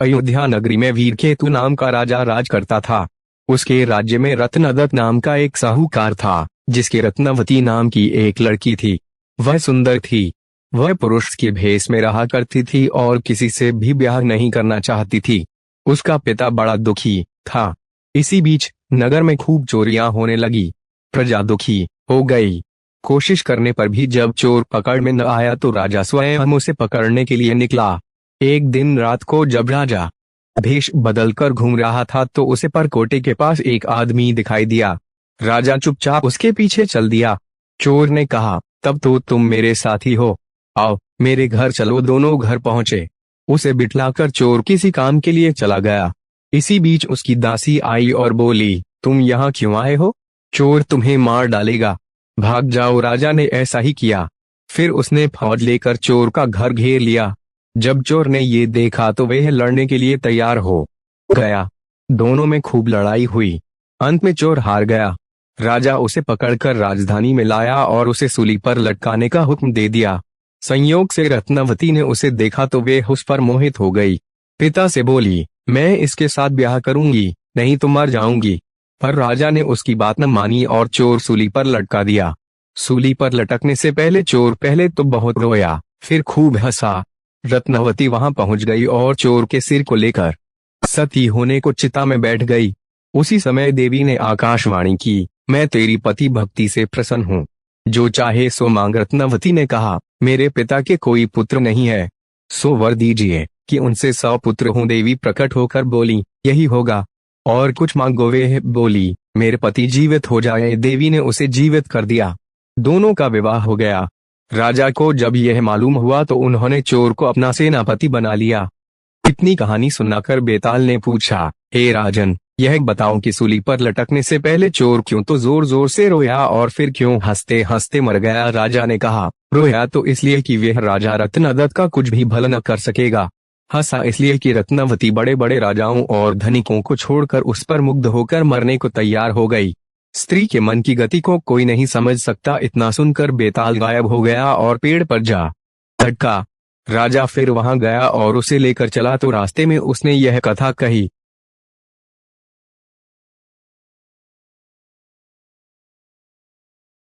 अयोध्या नगरी में वीरकेतु नाम का राजा राज करता था। उसके राज्य में रत्नदत्त नाम का एक साहूकार था, जिसके रत्नवती नाम की एक लड़की थी। वह सुंदर थी। वह पुरुष के भेष में रहा करती थी और किसी से भी ब्याह नहीं करना चाहती थी। उसका पिता बड़ा दुखी था। इसी बीच नगर में खूब चोरियां होने लगी। प्रजा दुखी हो गई। कोशिश करने पर भी जब चोर पकड़ में न आया तो राजा स्वयं उसे पकड़ने के लिए निकला। एक दिन रात को जब राजा भेष बदलकर घूम रहा था तो उसे परकोटे के पास एक आदमी दिखाई दिया। राजा चुपचाप उसके पीछे चल दिया। चोर ने कहा, तब तो तुम मेरे साथी हो, आओ मेरे घर चलो। दोनों घर पहुंचे। उसे बिठलाकर चोर किसी काम के लिए चला गया। इसी बीच उसकी दासी आई और बोली, तुम यहाँ क्यों आए हो? चोर तुम्हें मार डालेगा, भाग जाओ। राजा ने ऐसा ही किया। फिर उसने फौज लेकर चोर का घर घेर लिया। जब चोर ने ये देखा तो वह लड़ने के लिए तैयार हो गया। दोनों में खूब लड़ाई हुई। अंत में चोर हार गया। राजा उसे पकड़कर राजधानी में लाया और उसे सूली पर लटकाने का हुक्म दे दिया। संयोग से रत्नवती ने उसे देखा तो वे उस पर मोहित हो गई। पिता से बोली, मैं इसके साथ ब्याह करूंगी, नहीं तो मर जाऊंगी। पर राजा ने उसकी बात न मानी और चोर सूली पर लटका दिया। सूली पर लटकने से पहले चोर पहले तो बहुत रोया, फिर खूब हंसा। रत्नवती वहां पहुंच गई और चोर के सिर को लेकर सती होने को चिता में बैठ गई। उसी समय देवी ने आकाशवाणी की, मैं तेरी पति भक्ति से प्रसन्न हूँ, जो चाहे सो मांग। रत्नवती ने कहा, मेरे पिता के कोई पुत्र नहीं है, सो वर दीजिए कि उनसे 100 पुत्र हों। देवी प्रकट होकर बोली, यही होगा, और कुछ मांगो। वे बोली, मेरे पति जीवित हो जाए। देवी ने उसे जीवित कर दिया। दोनों का विवाह हो गया। राजा को जब यह मालूम हुआ तो उन्होंने चोर को अपना सेनापति बना लिया। इतनी कहानी सुनाकर बेताल ने पूछा, हे राजन, यह बताओ कि सूली पर लटकने से पहले चोर क्यों तो जोर जोर से रोया और फिर क्यों हंसते हंसते मर गया? राजा ने कहा, रोया तो इसलिए कि वह राजा रत्नदत्त का कुछ भी भला न कर सकेगा। हंसा इसलिए कि रत्नवती बड़े बड़े राजाओं और धनिकों को छोड़कर उस पर मुग्ध होकर मरने को तैयार हो गई। स्त्री के मन की गति को कोई नहीं समझ सकता। इतना सुनकर बेताल गायब हो गया और पेड़ पर जा लटका। राजा फिर वहां गया और उसे लेकर चला तो रास्ते में उसने यह कथा कही।